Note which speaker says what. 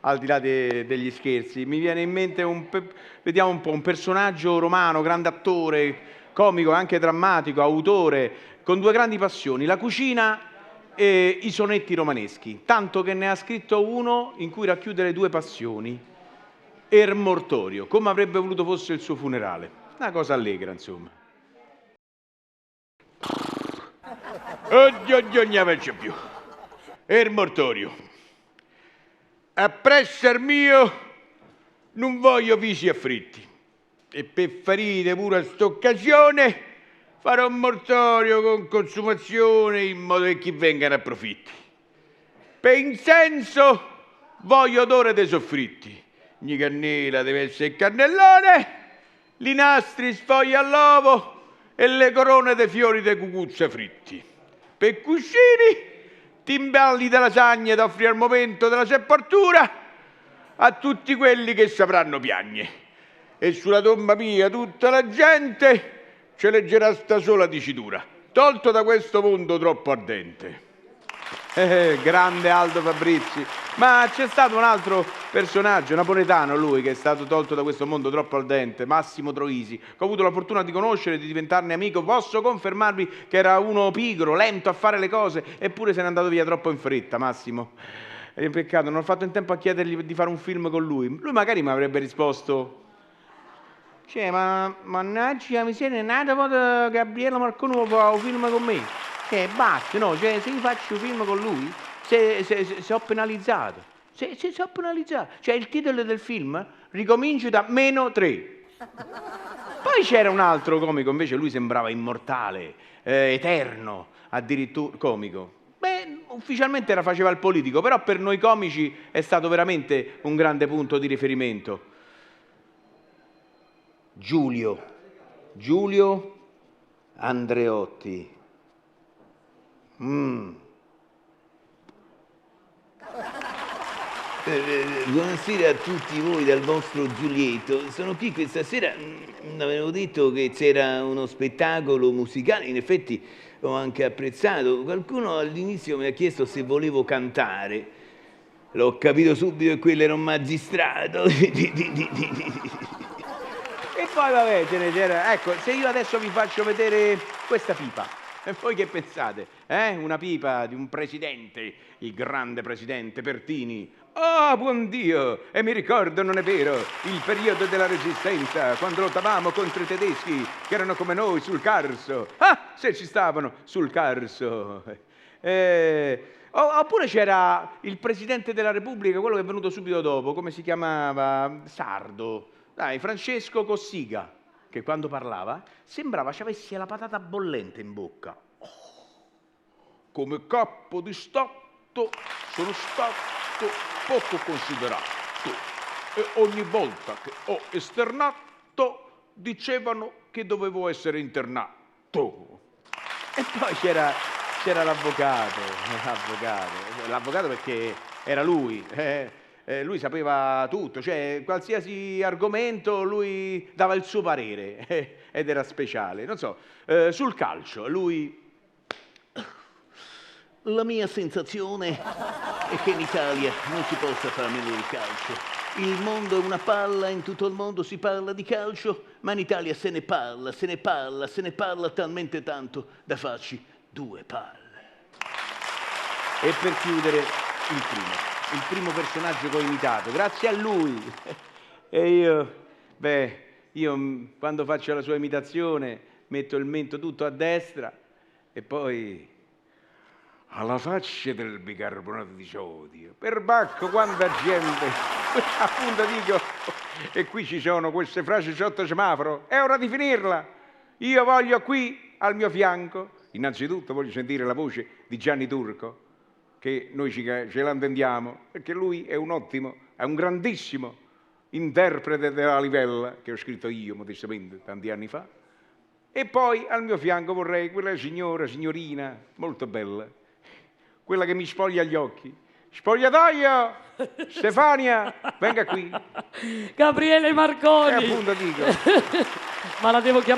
Speaker 1: al di là degli scherzi. Mi viene in mente vediamo un po', un personaggio romano, grande attore, comico, anche drammatico, autore, con due grandi passioni, la cucina e i sonetti romaneschi, tanto che ne ha scritto uno in cui racchiude le due passioni, Ermortorio, come avrebbe voluto fosse il suo funerale. Una cosa allegra, insomma. Oddio, non ne faccio più. Ermortorio. Appresso mio non voglio visi affritti. E per farire pure a st'occasione farò un mortorio con consumazione in modo che chi venga ne approfitti. Per incenso voglio odore dei soffritti. Gli cannella deve essere cannellone, li nastri sfoglia all'uovo e le corone dei fiori dei cucuzza fritti. Per cuscini timballi della lasagna da offrire al momento della sepoltura a tutti quelli che sapranno piagne. E sulla tomba mia tutta la gente ce leggerà sta sola dicitura, tolto da questo mondo troppo ardente. Grande Aldo Fabrizi. Ma c'è stato un altro personaggio napoletano, lui, che è stato tolto da questo mondo troppo ardente, Massimo Troisi, che ho avuto la fortuna di conoscere e di diventarne amico. Posso confermarvi che era uno pigro, lento a fare le cose, eppure se n'è andato via troppo in fretta, Massimo. È un peccato, non ho fatto in tempo a chiedergli di fare un film con lui. Lui magari mi avrebbe risposto: cioè, ma mannaggia, mi siete nato Gabriele Marconi vuole fare un film con me? Basta, no? Cioè, se io faccio un film con lui, se ho penalizzato. Se ho penalizzato. Cioè, il titolo del film ricomincia da -3. Poi c'era un altro comico, invece lui sembrava immortale, eterno, addirittura comico. Beh, ufficialmente faceva il politico, però per noi comici è stato veramente un grande punto di riferimento. Giulio Andreotti.
Speaker 2: Buonasera a tutti voi dal vostro Giulietto. Sono qui questa sera, avevo detto che c'era uno spettacolo musicale, in effetti ho anche apprezzato. Qualcuno all'inizio mi ha chiesto se volevo cantare, l'ho capito subito che quello era un magistrato.
Speaker 1: E poi vabbè, c'era. Ecco, se io adesso vi faccio vedere questa pipa, e voi che pensate? Una pipa di un presidente, il grande presidente Pertini. Oh, buon Dio! E mi ricordo, non è vero, il periodo della Resistenza, quando lottavamo contro i tedeschi, che erano come noi sul Carso. Ah, se ci stavano sul Carso! Oppure c'era il Presidente della Repubblica, quello che è venuto subito dopo, come si chiamava? Sardo. Dai, Francesco Cossiga, che quando parlava sembrava ci avessi la patata bollente in bocca. Oh, come capo di Stato sono stato poco considerato e ogni volta che ho esternato dicevano che dovevo essere internato. E poi c'era l'avvocato perché era lui. Lui sapeva tutto, cioè qualsiasi argomento lui dava il suo parere ed era speciale. Non so, sul calcio, lui...
Speaker 2: La mia sensazione è che in Italia non si possa fare meno del calcio. Il mondo è una palla, in tutto il mondo si parla di calcio, ma in Italia se ne parla talmente tanto da farci 2 palle.
Speaker 1: E per chiudere, il primo personaggio che ho imitato, grazie a lui. E io quando faccio la sua imitazione metto il mento tutto a destra e poi alla faccia del bicarbonato di sodio, per bacco quanta gente, appunto dico, e qui ci sono queste frasi sotto semaforo, è ora di finirla. Io voglio qui al mio fianco, innanzitutto voglio sentire la voce di Gianni Turco, che noi ce la intendiamo, perché lui è un grandissimo interprete della livella, che ho scritto io modestamente tanti anni fa. E poi al mio fianco vorrei quella signorina, molto bella, quella che mi spoglia gli occhi. Spogliatoio! Stefania, venga qui.
Speaker 3: Gabriele Marconi!
Speaker 1: E appunto dico.
Speaker 3: Ma la devo chiamare.